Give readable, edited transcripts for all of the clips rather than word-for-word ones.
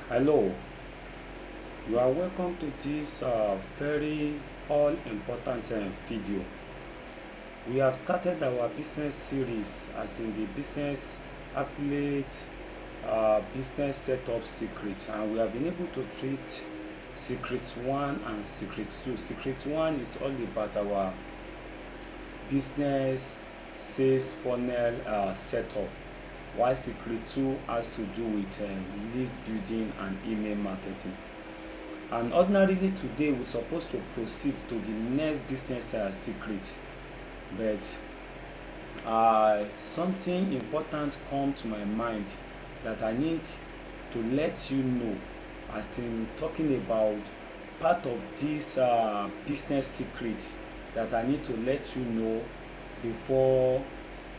Hello, you are welcome to this very all important video. We have started our business series, as in the business affiliate business setup secrets, and we have been able to treat secret 1 and secret 2. Secret 1 is all about our business sales funnel setup, while secret 2 has to do with list building and email marketing. And ordinarily today we're supposed to proceed to the next business secret, but something important come to my mind that I need to let you know, as in talking about part of this business secret that I need to let you know before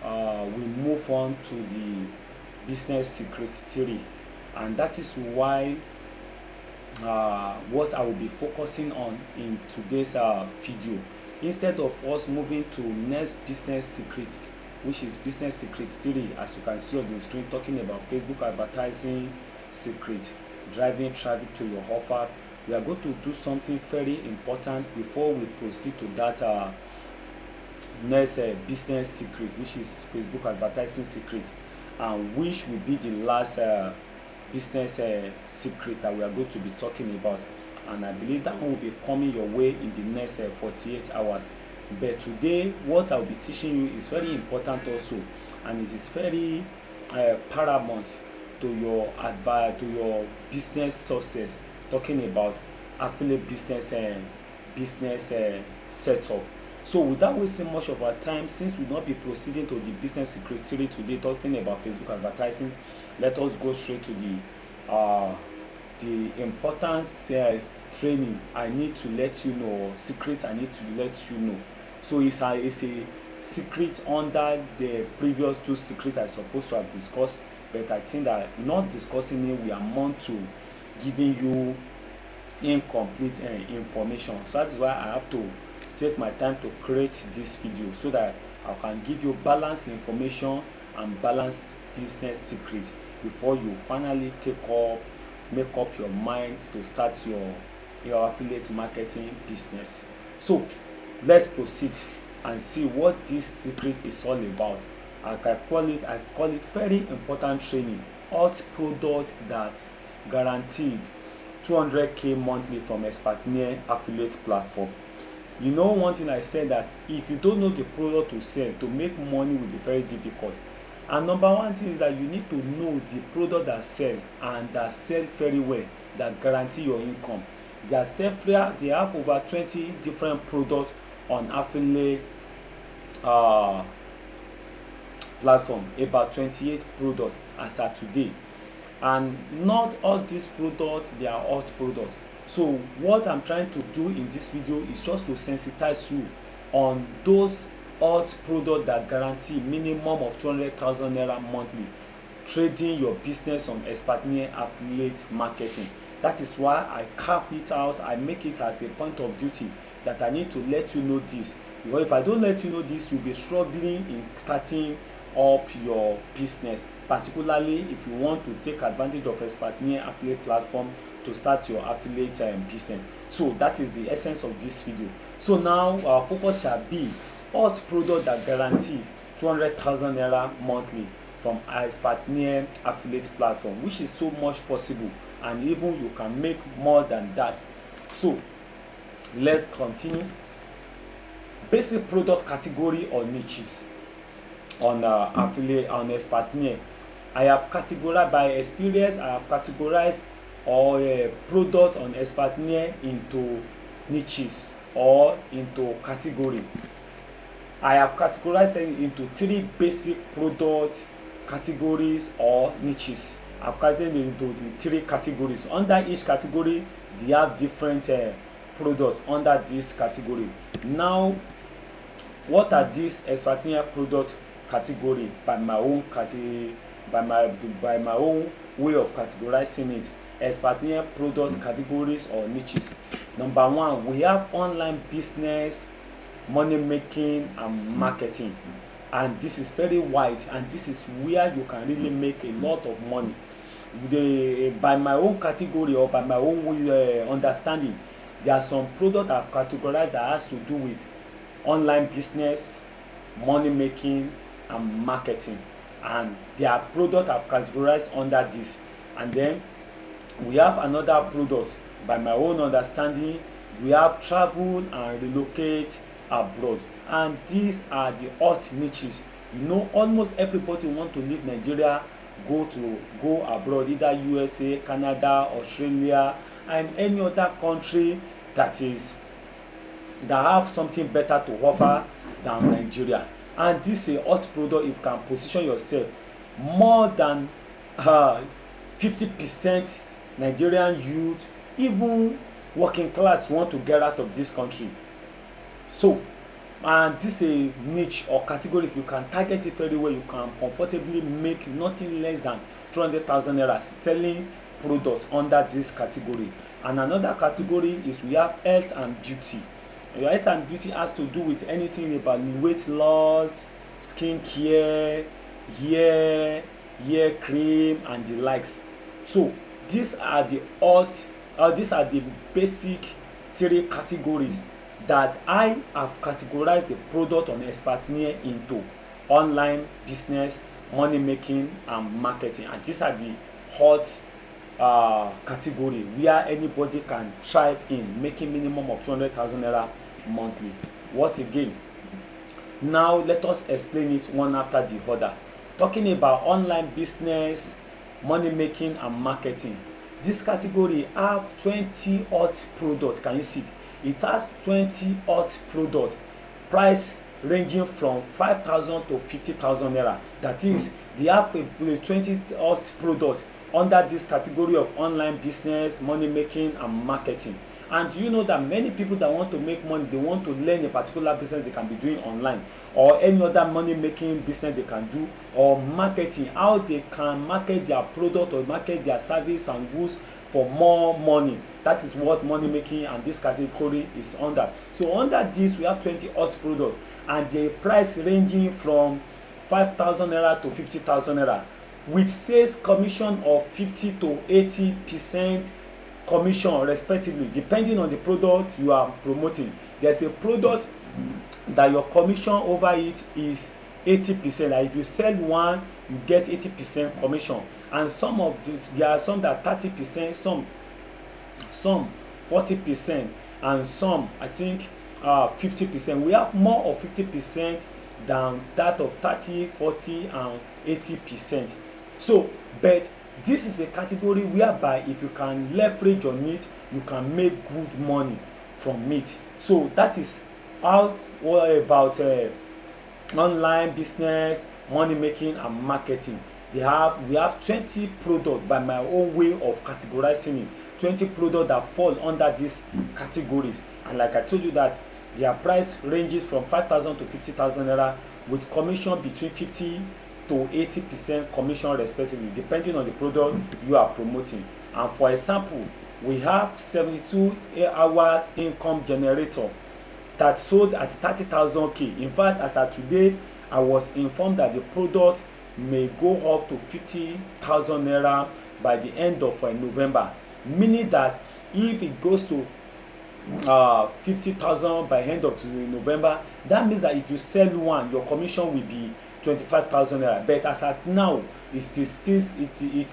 we move on to the business secret 3. And that is why what I will be focusing on in today's video, instead of us moving to next business secret, which is business secret 3, as you can see on the screen, talking about Facebook advertising secret, driving traffic to your offer. We are going to do something very important before we proceed to that next business secret, which is Facebook advertising secret, and which will be the last business secret that we are going to be talking about. And I believe that one will be coming your way in the next 48 hours. But today what I'll be teaching you is very important also, and it is very paramount to your business success, talking about affiliate business setup. So without wasting much of our time, since we will not be proceeding to the business secret 3 today, talking about Facebook advertising, let us go straight to the important training I need to let you know, or secret I need to let you know. So it's a secret under the previous 2 secrets I supposed to have discussed, but I think that not discussing it will amount to giving you incomplete information. So that is why I have to take my time to create this video, so that I can give you balanced information and balanced business secrets before you finally make up your mind to start your affiliate marketing business. So let's proceed and see what this secret is all about. I call it very important training, hot products that guaranteed 200k monthly from Expertnia affiliate platform. You know, one thing I said, that if you don't know the product to sell, to make money will be very difficult. And number one thing is that you need to know the product that sell, and that sell very well, that guarantee your income. They have over 20 different products on affiliate platform, about 28 products as at today. And not all these products they are hot products. So what I'm trying to do in this video is just to sensitize you on those hot products that guarantee minimum of 200,000 naira monthly, trading your business on Expertnia affiliate marketing. That is why I carve it out. I make it as a point of duty that I need to let you know this, because if I don't let you know this, you'll be struggling in starting up your business, particularly if you want to take advantage of Expertnia affiliate platform to start your affiliate business. So that is the essence of this video. So now our focus shall be hot product that guarantee 200,000 naira monthly from Expertnia affiliate platform, which is so much possible, and even you can make more than that. So let's continue. Basic product category or niches on affiliate on Expertnia. I have categorized by experience. I have categorized or product on Expertnia into niches or into category. I have categorized it into 3 basic product categories or niches. I've categorized it into the 3 categories. Under each category, they have different products under this category. Now, what are these Expertnia product category by my own way of categorizing it? Expertnia product categories or niches. Number 1, we have online business, money making and marketing, and this is very wide, and this is where you can really make a lot of money. by my own category or by my own understanding, there are some products I've categorized that has to do with online business, money making and marketing, and there are products I've categorized under this. And then we have another product by my own understanding. We have travel and relocate abroad, and these are the hot niches. You know, almost everybody want to leave Nigeria, go abroad, either USA, Canada, Australia and any other country that have something better to offer than Nigeria. And this is a hot product if you can position yourself. More than 50% Nigerian youth, even working class, want to get out of this country. So, and this is a niche or category, if you can target it very well, you can comfortably make nothing less than 200,000 naira selling products under this category. And another category is we have health and beauty. Your health and beauty has to do with anything about weight loss, skin care, hair cream and the likes. So these are the basic 3 categories that I have categorized the product on Expertnear into: online business, money making and marketing. And these are the hot category where anybody can thrive in, making minimum of 200,000 naira monthly. What again? Now let us explain it one after the other. Talking about online business, money making and marketing, this category have 20 hot products. Can you see it has 20 hot products, price ranging from 5,000 to 50,000 naira. That is, they have a 20 hot products under this category of online business, money making and marketing. And do you know that many people that want to make money, they want to learn a particular business they can be doing online, or any other money making business they can do, or marketing, how they can market their product or market their service and goods for more money. That is what money making and this category is under. So under this we have 20 hot products, and the price ranging from 5,000 naira to 50,000 naira, with sales commission of 50 to 80% commission respectively, depending on the product you are promoting. There's a product that your commission over it is 80%. Like if you sell one, you get 80% commission. And some of this, there are some that 30%, some 40%, and some I think 50%. We have more of 50% than that of 30, 40 and 80%. So, but this is a category whereby if you can leverage on it, you can make good money from it. So that is all about online business, money making and marketing. We have 20 products by my own way of categorizing it. 20 products that fall under these categories, and like I told you that their price ranges from 5,000 to 50,000 naira, with commission between 50 to 80% commission respectively, depending on the product you are promoting. And for example, we have 72 hours income generator that sold at 30,000 K. In fact, as of today, I was informed that the product may go up to 50,000 naira by the end of November, meaning that if it goes to 50,000 by end of November, that means that if you sell one, your commission will be 25,000 naira. But as at now, it's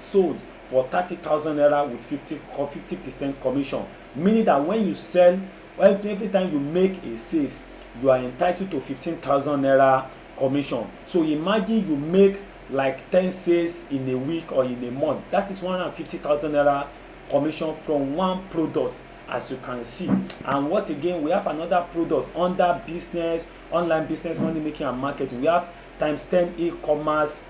sold for 30,000 naira with 50% commission, meaning that when you sell, every time you make a sales, you are entitled to 15,000 naira commission. So imagine you make like 10 sales in a week or in a month, that is 150,000 naira commission from one product, as you can see. And what again, we have another product under business, online business, money making and marketing. We have times 10 e-commerce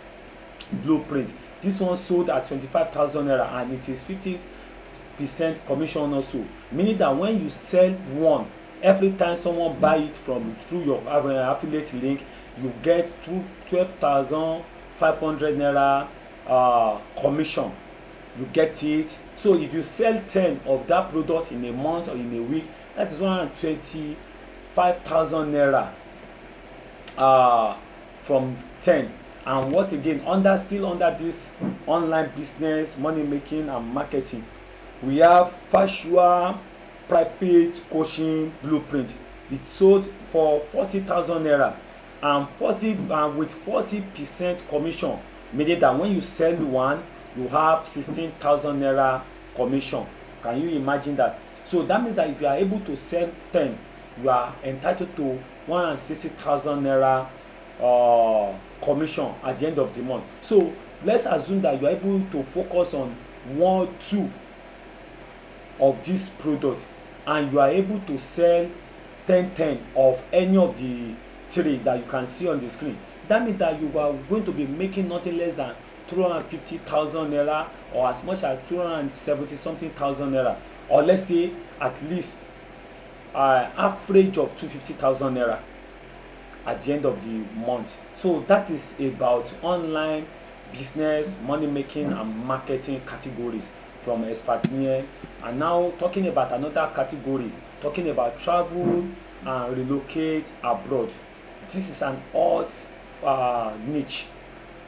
blueprint. This one sold at 25,000 naira, and it is 50% commission also, meaning that when you sell one, every time someone buy it through your affiliate link, you get 12,500 naira commission. You get it. So if you sell 10 of that product in a month or in a week, that is 125,000 naira from 10. And what again, still under this online business, money making and marketing, we have Fashua private coaching blueprint. It sold for 40,000 naira and with 40% commission, meaning that when you sell one, you have 16,000 naira commission. Can you imagine that? So that means that if you are able to sell 10, you are entitled to 160,000 naira commission at the end of the month. So let's assume that you are able to focus on 1 2 of this product and you are able to sell 10 of any of the 3 that you can see on the screen. That means that you are going to be making nothing less than 250,000 naira or as much as 270 something thousand naira, or let's say at least average of 250,000 naira at the end of the month. So that is about online business, money making and marketing categories from Expertpreneur. And now talking about another category, talking about travel and relocate abroad. This is an hot niche.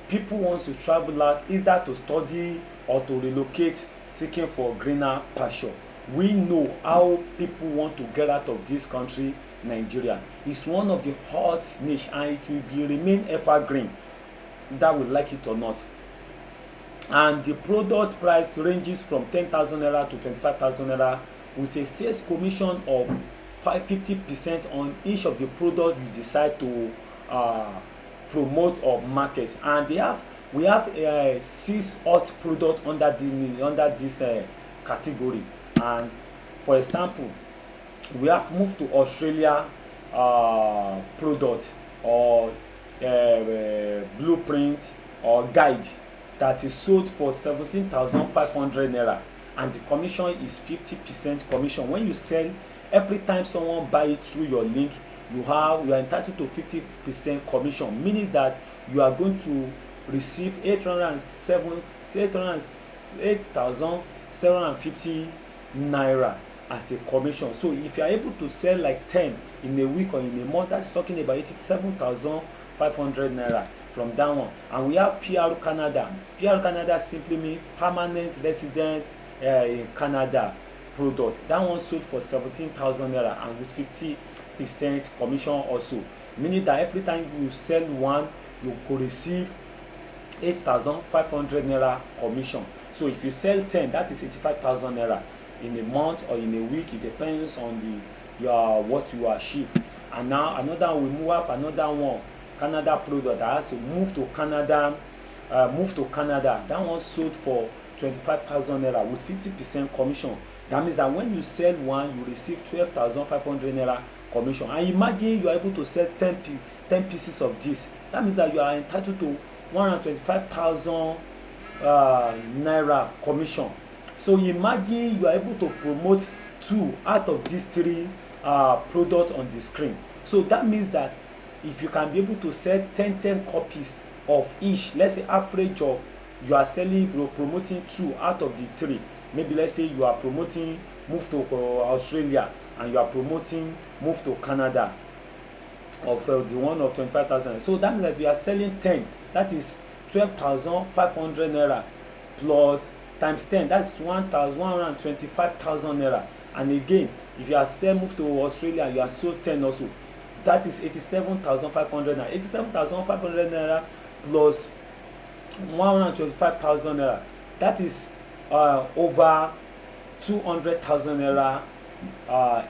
People want to travel out either to study or to relocate, seeking for greener pasture. We know how people want to get out of this country. Nigeria is one of the hot niche and it will remain evergreen, that we like it or not. And the product price ranges from 10,000 naira to 25,000 naira with a sales commission of 50% on each of the product you decide to promote or market. And we have 6 hot product under this category. And for example, we have moved to Australia product or blueprint or guide that is sold for 17,500 naira, and the commission is 50% commission. When you sell, every time someone buy it through your link, you are entitled to 50% commission, meaning that you are going to receive 8,750 naira as a commission. So if you are able to sell like 10 in a week or in a month, that's talking about 87,500 naira from that one. And we have PR Canada. PR Canada simply means permanent resident in Canada product. That one sold for 17,000 naira and with 50% commission also, meaning that every time you sell one, you could receive 8,500 naira commission. So if you sell 10, that is 85,000 naira in a month or in a week. It depends on what you achieve. And now another, we move up another one, Canada product that has to move to Canada. That one sold for 25,000 naira with 50% commission. That means that when you sell one, you receive 12,500 naira commission. And imagine you are able to sell 10 pieces of this. That means that you are entitled to 125,000 naira commission. So imagine you are able to promote 2 out of these 3 products on the screen. So that means that if you can be able to sell 10 copies of each, let's say average of you are promoting 2 out of the 3. Maybe let's say you are promoting move to Australia and you are promoting move to Canada of the one of 25,000. So that means that if you are selling 10, that is 12,500 naira plus times 10, that's 1,125,000 naira. And again, if you are move to Australia, you are sold 10 also, that is 87,500 naira. 87,500 naira plus 125,000 naira, that is over 200,000 naira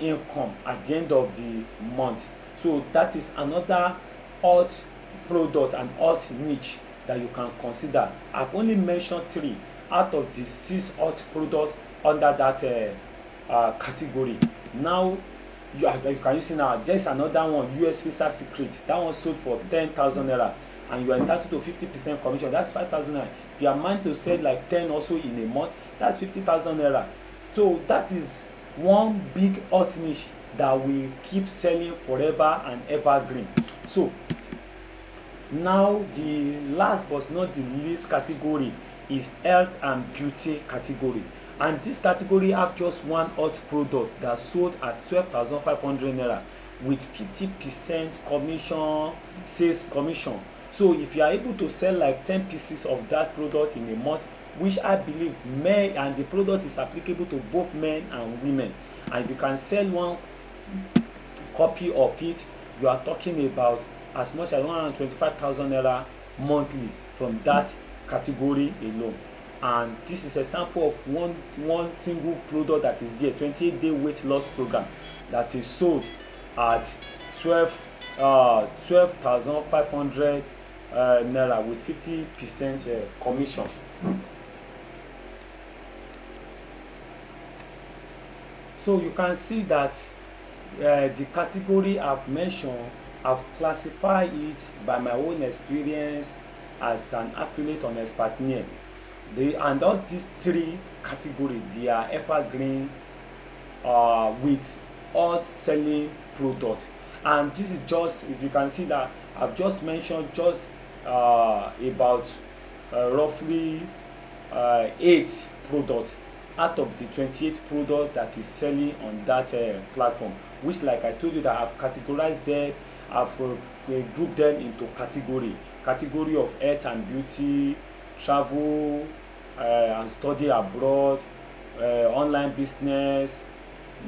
income at the end of the month. So that is another hot product and hot niche that you can consider. I've only mentioned 3 out of the 6 hot products under that category. Now you can see now there's another one, US Visa Secret. That one sold for 10,000 naira and you are entitled to 50% commission. That's 5,000 naira. If you are meant to sell like 10 also in a month, that's 50,000 naira. So that is one big hot niche that will keep selling forever and evergreen. So now the last but not the least category is health and beauty category. And this category have just one hot product that sold at 12,500 naira with 50% commission, sales commission. So if you are able to sell like 10 pieces of that product in a month, which I believe men, and the product is applicable to both men and women, and if you can sell one copy of it, you are talking about as much as 125,000 naira monthly from that category alone. And this is a sample of one single product that is there, 28-day weight loss program, that is sold at 12,500 naira with 50% commission. So you can see that the category I've mentioned, I've classified it by my own experience as an affiliate on Expertnaire. And all these three categories, they are evergreen with all selling products. And this is just, if you can see that I've just mentioned just about roughly 8 products out of the 28 products that is selling on that platform, which, like I told you, that I've categorized them, I've grouped them into category of health and beauty, travel and study abroad, online business,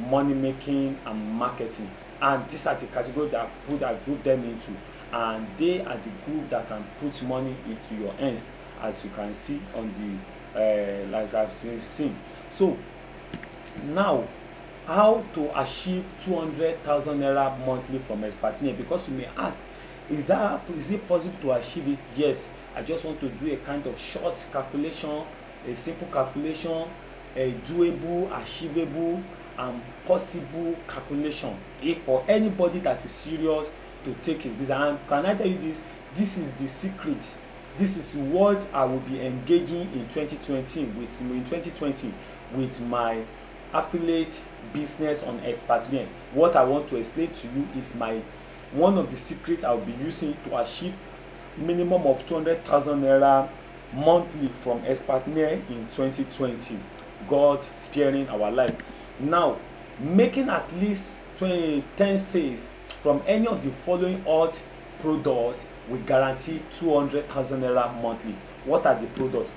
money making and marketing. And these are the categories that I've grouped them into, and they are the group that can put money into your hands, as you can see on the like I've seen. So now, how to achieve 200,000 naira monthly from Expertnaire? Because you may ask, is it possible to achieve it? Yes. I just want to do a kind of short calculation, a simple calculation, a doable, achievable and possible calculation, if for anybody that is serious to take his business. And can I tell you this? This is the secret. This is what I will be engaging in 2020 with my affiliate business on Expertnaire. What I want to explain to you is one of the secrets I will be using to achieve minimum of 200,000 naira monthly from Expertnaire in 2020, God sparing our life. Now, making at least 10 sales from any of the following alt products will guarantee 200,000 naira monthly. What are the products?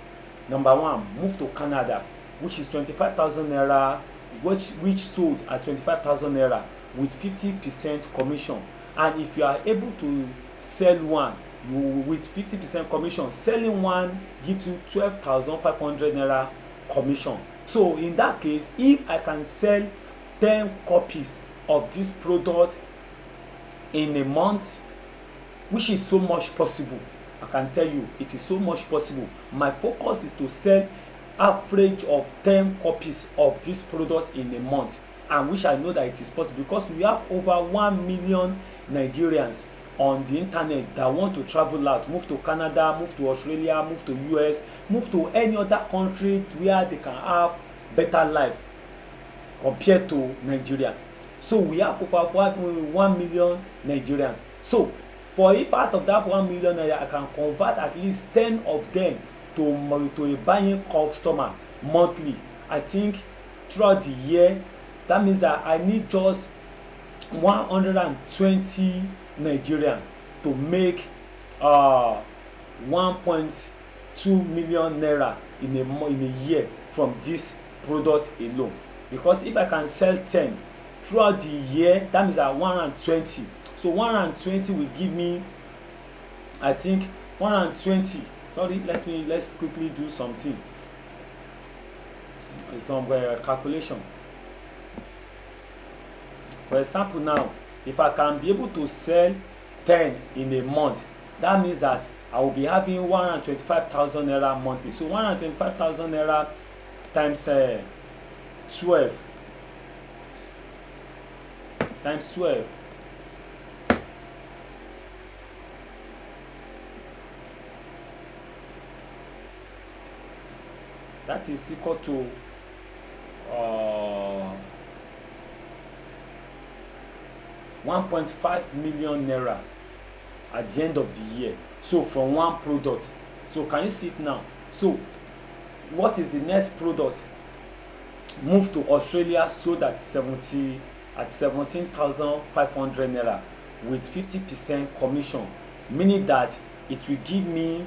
Number one, Move to Canada, which is 25,000 naira, which sold at 25,000 naira with 50% commission. And if you are able to sell one, with 50% commission, selling one gives you 12,500 naira commission. So in that case, if I can sell 10 copies of this product in a month, which is so much possible, I can tell you it is so much possible. My focus is to sell average of 10 copies of this product in a month, and which I know that it is possible because we have over 1 million Nigerians on the internet that want to travel out, move to Canada, move to Australia, move to US, move to any other country where they can have better life compared to Nigeria. So we have over 1 million Nigerians. So for if out of that 1 million I can convert at least 10 of them to a buying customer monthly, I think throughout the year, that means that I need just 120 Nigerian to make 1.2 million naira in a year from this product alone. Because if I can sell 10 throughout the year, that means that 120. So 120 will give me, I think 120. Sorry, let's quickly do something. Some calculation. For example, now, if I can be able to sell 10 in a month, that means that I will be having 125,000 naira monthly. So 125,000 naira times 12 times 12 that is equal to 1.5 million naira at the end of the year. So from one product. So can you see it now? So what is the next product? Move to Australia, sold at 17,500 naira with 50% commission, meaning that it will give me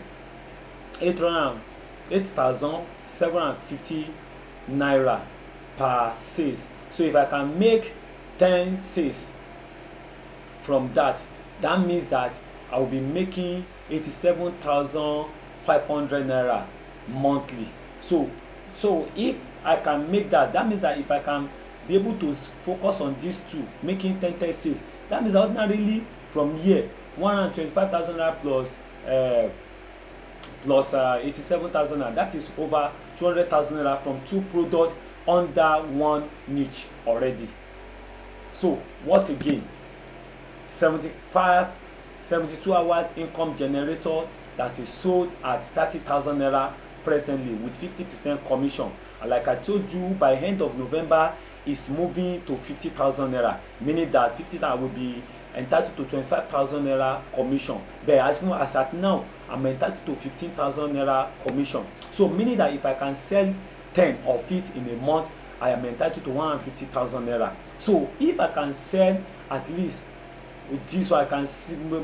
8,750 naira per sales. So if I can make 10 sales from that, that means that I will be making 87,500 naira monthly. So if I can make that, that means that if I can be able to focus on these two, making 10 sales, that means ordinarily from here 125,000 naira plus 87,000 naira, that is over 200,000 naira from two products under one niche already. So what again? 72 hours income generator that is sold at 30,000 naira presently with 50% commission, and like I told you, by end of November is moving to 50,000 naira, meaning that 50,000 will be entitled to 25,000 naira commission. But as at now, I'm entitled to 15,000 naira commission. So meaning that if I can sell 10 of it in a month, I am entitled to 150,000 naira. So if I can sell at least with this, so I can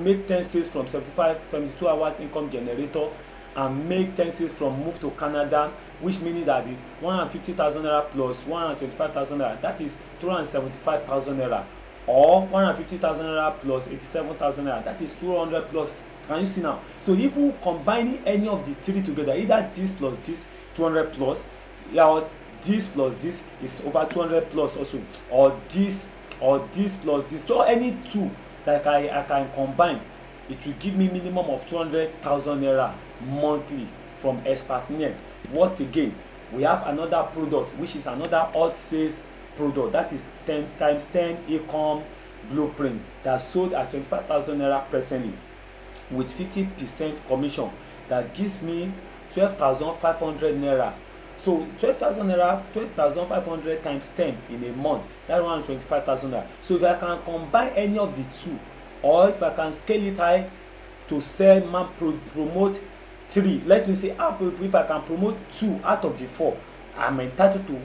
make 10 sales from 72 hours income generator, and make 10 sales from move to Canada, which meaning that the 150,000 naira plus 125,000 naira, that is 275,000 naira, or 150,000 naira plus 87,000 naira, that is 200 plus. Can you see now? So even combining any of the three together, either this plus this 200 plus, or this plus this is over 200 plus also, or this plus this, so any two that I can combine, it will give me minimum of 200,000 naira monthly from Expertnier. What again? We have another product which is another alt sales product, that is 10 times 10 income blueprint, that sold at 25,000 naira presently with 50% commission, that gives me 12,500 naira. So 12,000 naira, 12,500 times 10 in a month, that's 125,000 naira. So if I can combine any of the two, or if I can scale it high to sell, promote 3, let me say if I can promote 2 out of the 4, I'm entitled to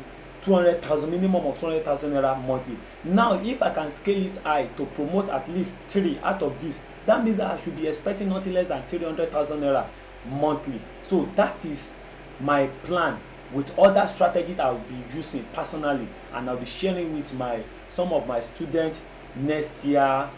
200,000, minimum of 200,000 naira monthly. Now if I can scale it high to promote at least 3 out of this, that means that I should be expecting nothing less than 300,000 naira monthly. So that is my plan, with other strategies I will be using personally, and I'll be sharing with some of my students next year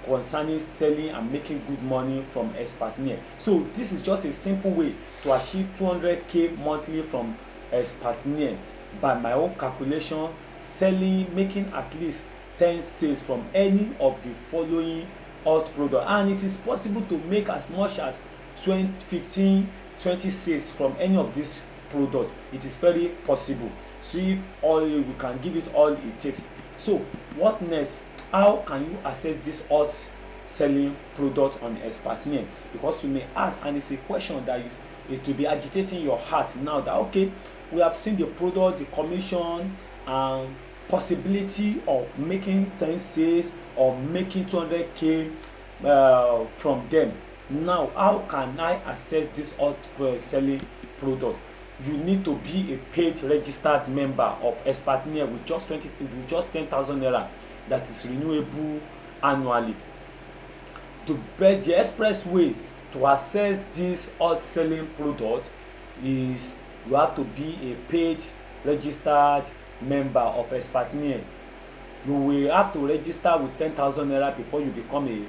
concerning selling and making good money from Expertnier. So this is just a simple way to achieve 200k monthly from Expertnier by my own calculation, making at least 10 sales from any of the following alt product, and it is possible to make as much as 15, 20 sales from any of these product. It is very possible. So if we can give it all it takes. So what next? How can you access this alt selling product on Expertnier? Because you may ask, and it's a question that it will be agitating your heart now, that okay, we have seen the product, the commission, and possibility of making 10 sales or making 200k from them. Now how can I access this alt selling product? You need to be a paid registered member of Expertnier with just 10,000 naira that is renewable annually. The express way to access this alt selling product is you have to be a paid registered member of Expertnier. You will have to register with 10,000 naira before you become a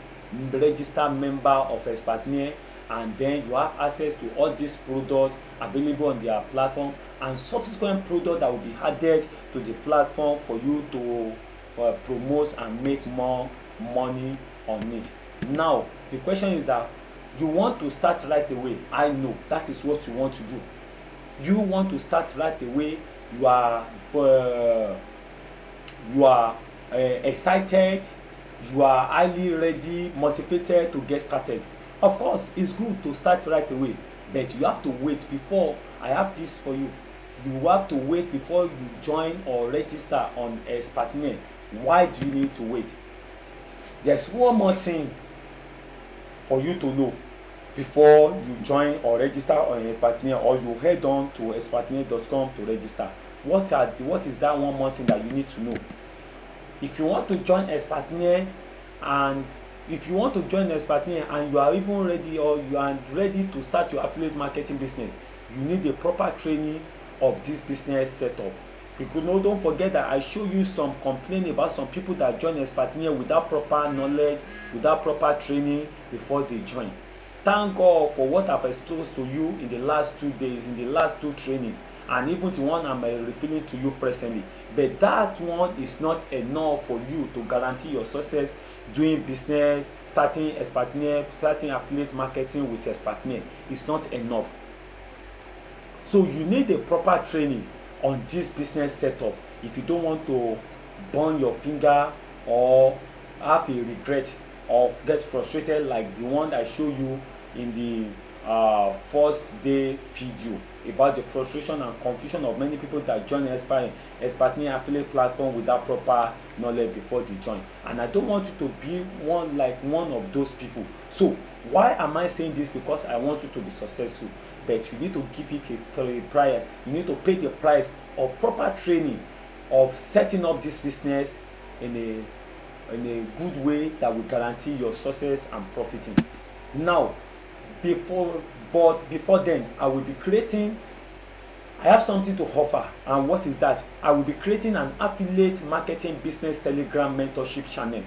registered member of Expertnier, and then you have access to all these products available on their platform, and subsequent products that will be added to the platform for you to promote and make more money on it. Now the question is that you want to start right away. I know that is what you want to do. You want to start right away. You are excited, you are highly ready, motivated to get started. Of course, it's good to start right away, but you have to wait. Before I have this for you, you have to wait before you join or register on Expertnier. Why do you need to wait? There's one more thing for you to know before you join or register on Expertnier, or you head on to expertnier.com to register. What is that one more thing that you need to know? If you want to join Expertnier and if you want to join Expertnia and you are even ready, or you are ready to start your affiliate marketing business, you need a proper training of this business setup. Because no, don't forget that I show you some complaint about some people that join Expertnia without proper knowledge, without proper training before they join. Thank God for what I've exposed to you in the last 2 days, in the last 2 training, and even the one I'm revealing to you presently. But that one is not enough for you to guarantee your success doing business, starting Expertnia, starting affiliate marketing with Expertnia. It's not enough. So you need a proper training on this business setup if you don't want to burn your finger or have a regret or get frustrated like the one I show you in the first day video about the frustration and confusion of many people that join Expertnia affiliate platform without proper knowledge before they join. And I don't want you to be one of those people. So why am I saying this? Because I want you to be successful, but you need to give it a price. You need to pay the price of proper training of setting up this business in a good way that will guarantee your success and profiting. Now, before then, I have something to offer. And what is that? I will be creating an affiliate marketing business Telegram mentorship channel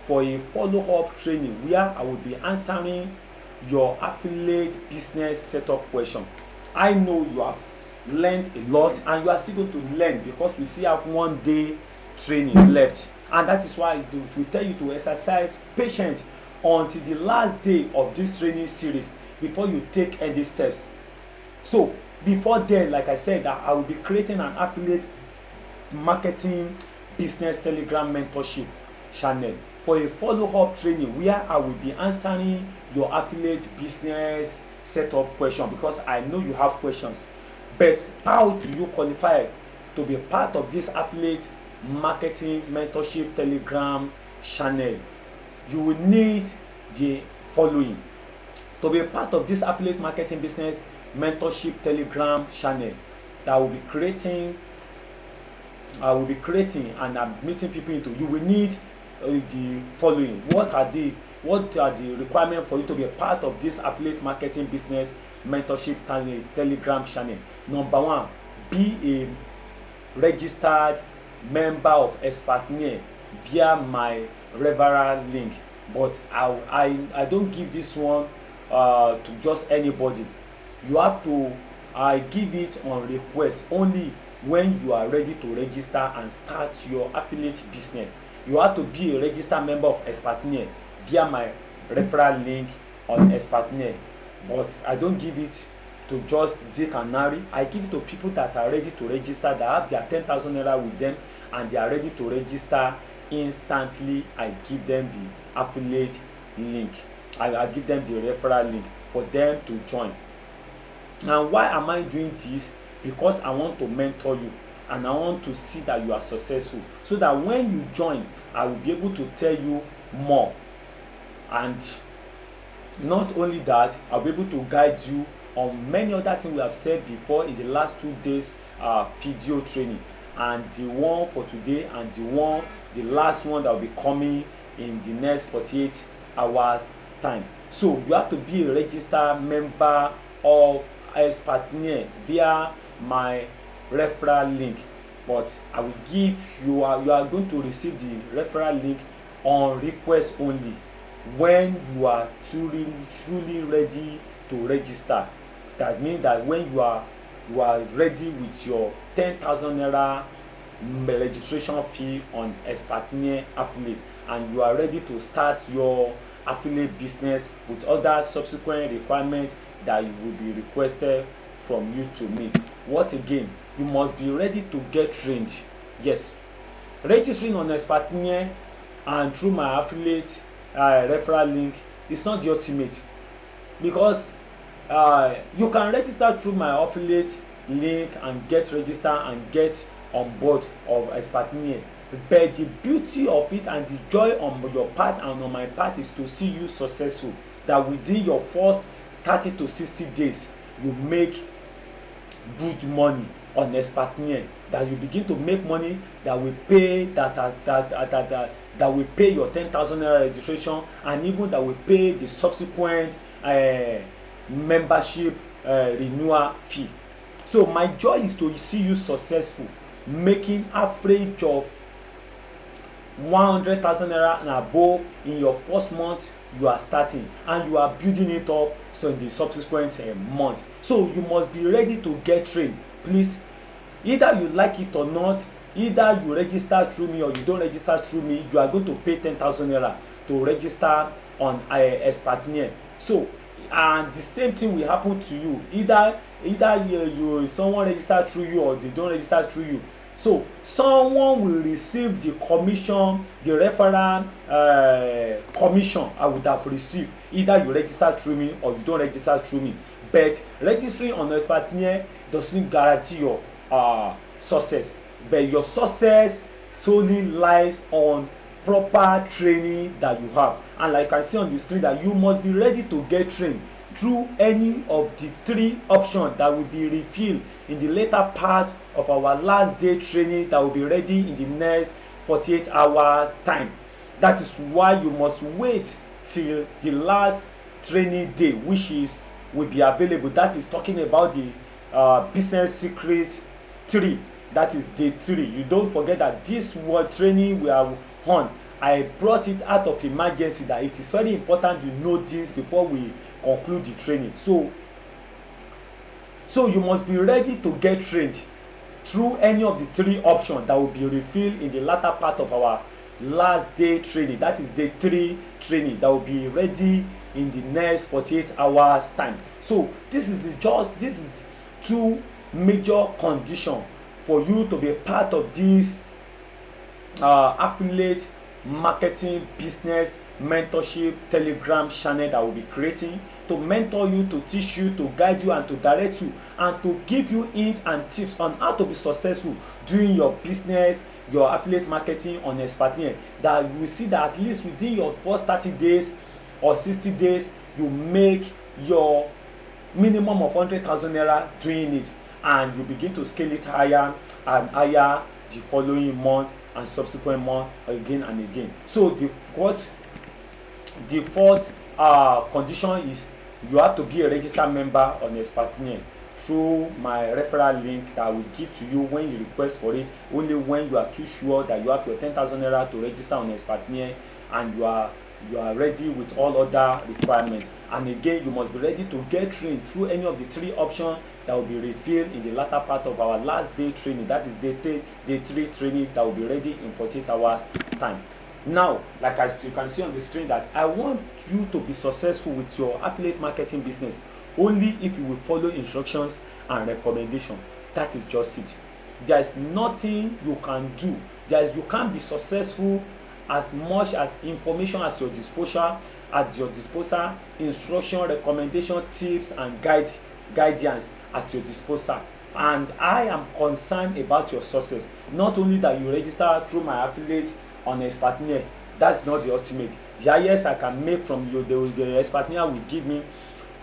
for a follow-up training where I will be answering your affiliate business setup question. I know you have learned a lot and you are still going to learn, because we still have 1 day training left, and that is why we tell you to exercise patience until the last day of this training series before you take any steps. So before then, like I said, I will be creating an affiliate marketing business Telegram mentorship channel for a follow-up training where I will be answering your affiliate business setup question, because I know you have questions. But how do you qualify to be part of this affiliate marketing mentorship Telegram channel? You will need the following. To be part of this affiliate marketing business mentorship Telegram channel that I will be creating and I'm meeting people into, you will need the following. What are the requirements for you to be a part of this affiliate marketing business mentorship Telegram channel? Number 1, be a registered member of Expertnia via my referral link. But I don't give this one to just anybody. You have to give it on request only when you are ready to register and start your affiliate business. You have to be a registered member of Expertnia via my referral link on Expertnia. But I don't give it to just Dick and Harry. I give it to people that are ready to register, that have their 10,000 naira with them and they are ready to register instantly. I give them the affiliate link. I give them the referral link for them to join. Now, why am I doing this? Because I want to mentor you and I want to see that you are successful, so that when you join, I will be able to tell you more. And not only that, I'll be able to guide you on many other things we have said before in the last 2 days video training, and the one for today and the last one that will be coming in the next 48 hours time. So you have to be a registered member of Expertnia via my referral link. But I will give you are going to receive the referral link on request only when you are truly ready to register. That means that when you are ready with your 10,000 naira registration fee on Expertnia affiliate, and you are ready to start your affiliate business with other subsequent requirements that will be requested from you to meet. What again? You must be ready to get trained. Yes, registering on Expertnia and through my affiliate referral link is not the ultimate, because you can register through my affiliate link and get registered and get on board of Expertnia. But the beauty of it and the joy on your part and on my part is to see you successful, that within your first 30 to 60 days you make good money. on Expertnia, that you begin to make money that will pay that will pay your 10,000 naira registration, and even that will pay the subsequent membership renewal fee. So my joy is to see you successful, making average of 100,000 naira and above in your first month you are starting, and you are building it up so in the subsequent month. So you must be ready to get trained. Please, either you like it or not, either you register through me or you don't register through me, you are going to pay 10,000 naira to register on Expertnia. So and the same thing will happen to you, either you someone register through you or they don't register through you. So someone will receive the commission, the referral commission I would have received, either you register through me or you don't register through me. But registering on Expertnia doesn't guarantee your success, but your success solely lies on proper training that you have. And like I see on the screen, that you must be ready to get trained through any of the 3 options that will be revealed in the later part of our last day training that will be ready in the next 48 hours time. That is why you must wait till the last training day, which is will be available. That is talking about the business secret 3. That is day 3. You don't forget that this word training we are on, I brought it out of emergency, that it is very important you know this before we conclude the training. So you must be ready to get trained through any of the 3 options that will be revealed in the latter part of our last day training. That is day 3 training that will be ready in the next 48 hours time. So this is 2 major conditions for you to be a part of this affiliate marketing business mentorship Telegram channel that will be creating to mentor you, to teach you, to guide you, and to direct you, and to give you hints and tips on how to be successful doing your business, your affiliate marketing on Expertnia. That you will see that at least within your first 30 days or 60 days you make your minimum of 100,000 naira doing it, and you begin to scale it higher and higher the following month and subsequent month again and again. So the first condition is you have to be a registered member on Expertnia through my referral link that I will give to you when you request for it, only when you are too sure that you have your 10,000 naira to register on Expertnia and you are ready with all other requirements. And again, you must be ready to get trained through any of the 3 options that will be revealed in the latter part of our last day training. That is day 3 training that will be ready in 48 hours time. Now, like as you can see on the screen, that I want you to be successful with your affiliate marketing business only if you will follow instructions and recommendation. That is just it. There is nothing you can do. You can't be successful as much as information at your disposal, instruction, recommendation, tips, and guidance at your disposal. And I am concerned about your success. Not only that you register through my affiliate on Expertnia, that's not the ultimate. The highest I can make from you, the Expertnia will give me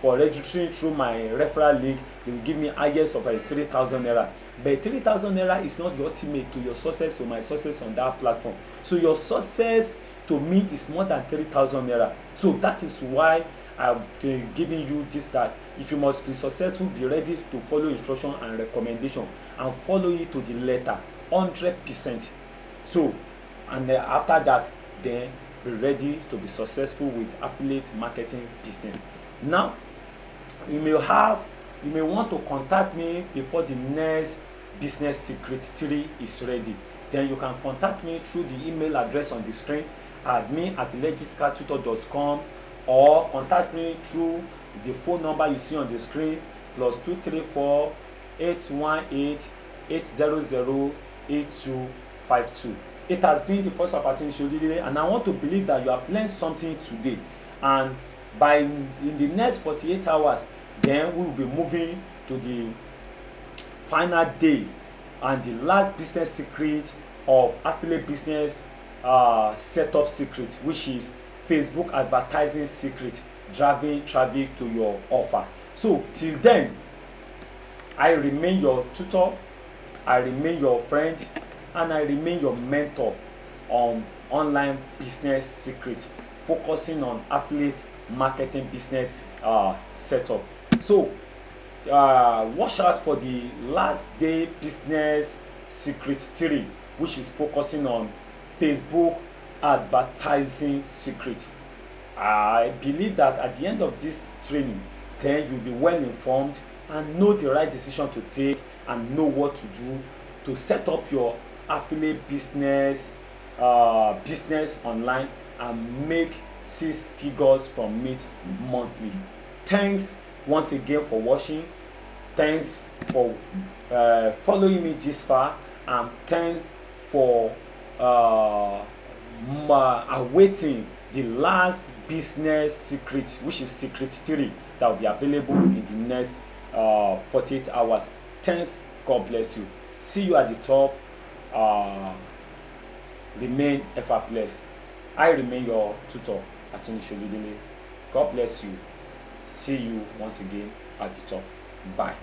for registering through my referral link, they will give me highest of 3,000 naira. But 3,000 naira is not the ultimate to your success, to my success on that platform. So your success to me is more than 3,000 naira. So that is why I'm giving you this, that if you must be successful, be ready to follow instruction and recommendation and follow it to the letter 100%. So and then after that, then be ready to be successful with affiliate marketing business. Now you may want to contact me before the next business secret 3 is ready. Then you can contact me through the email address on the screen, admin@legiscartutor.com, or contact me through the phone number you see on the screen, +234 818 800 8252. It has been the first opportunity today, and I want to believe that you have learned something today. And in the next 48 hours, then we will be moving to the final day and the last business secret of affiliate business setup secret, which is Facebook advertising secret, driving traffic to your offer. So till then, I remain your tutor, I remain your friend, and I remain your mentor on online business secret, focusing on affiliate marketing business setup. So watch out for the last day business secret 3, which is focusing on Facebook advertising secret. I believe that at the end of this training, then you'll be well informed and know the right decision to take and know what to do to set up your affiliate business online and make 6 figures from it monthly. Thanks once again for watching. Thanks for following me this far, and thanks for awaiting the last business secret, which is secret 3, that will be available in the next 48 hours. Thanks. God bless you. See you at the top. Remain effortless. I remain your tutor, Attorney Sholidele. God bless you. See you once again at the top. Bye.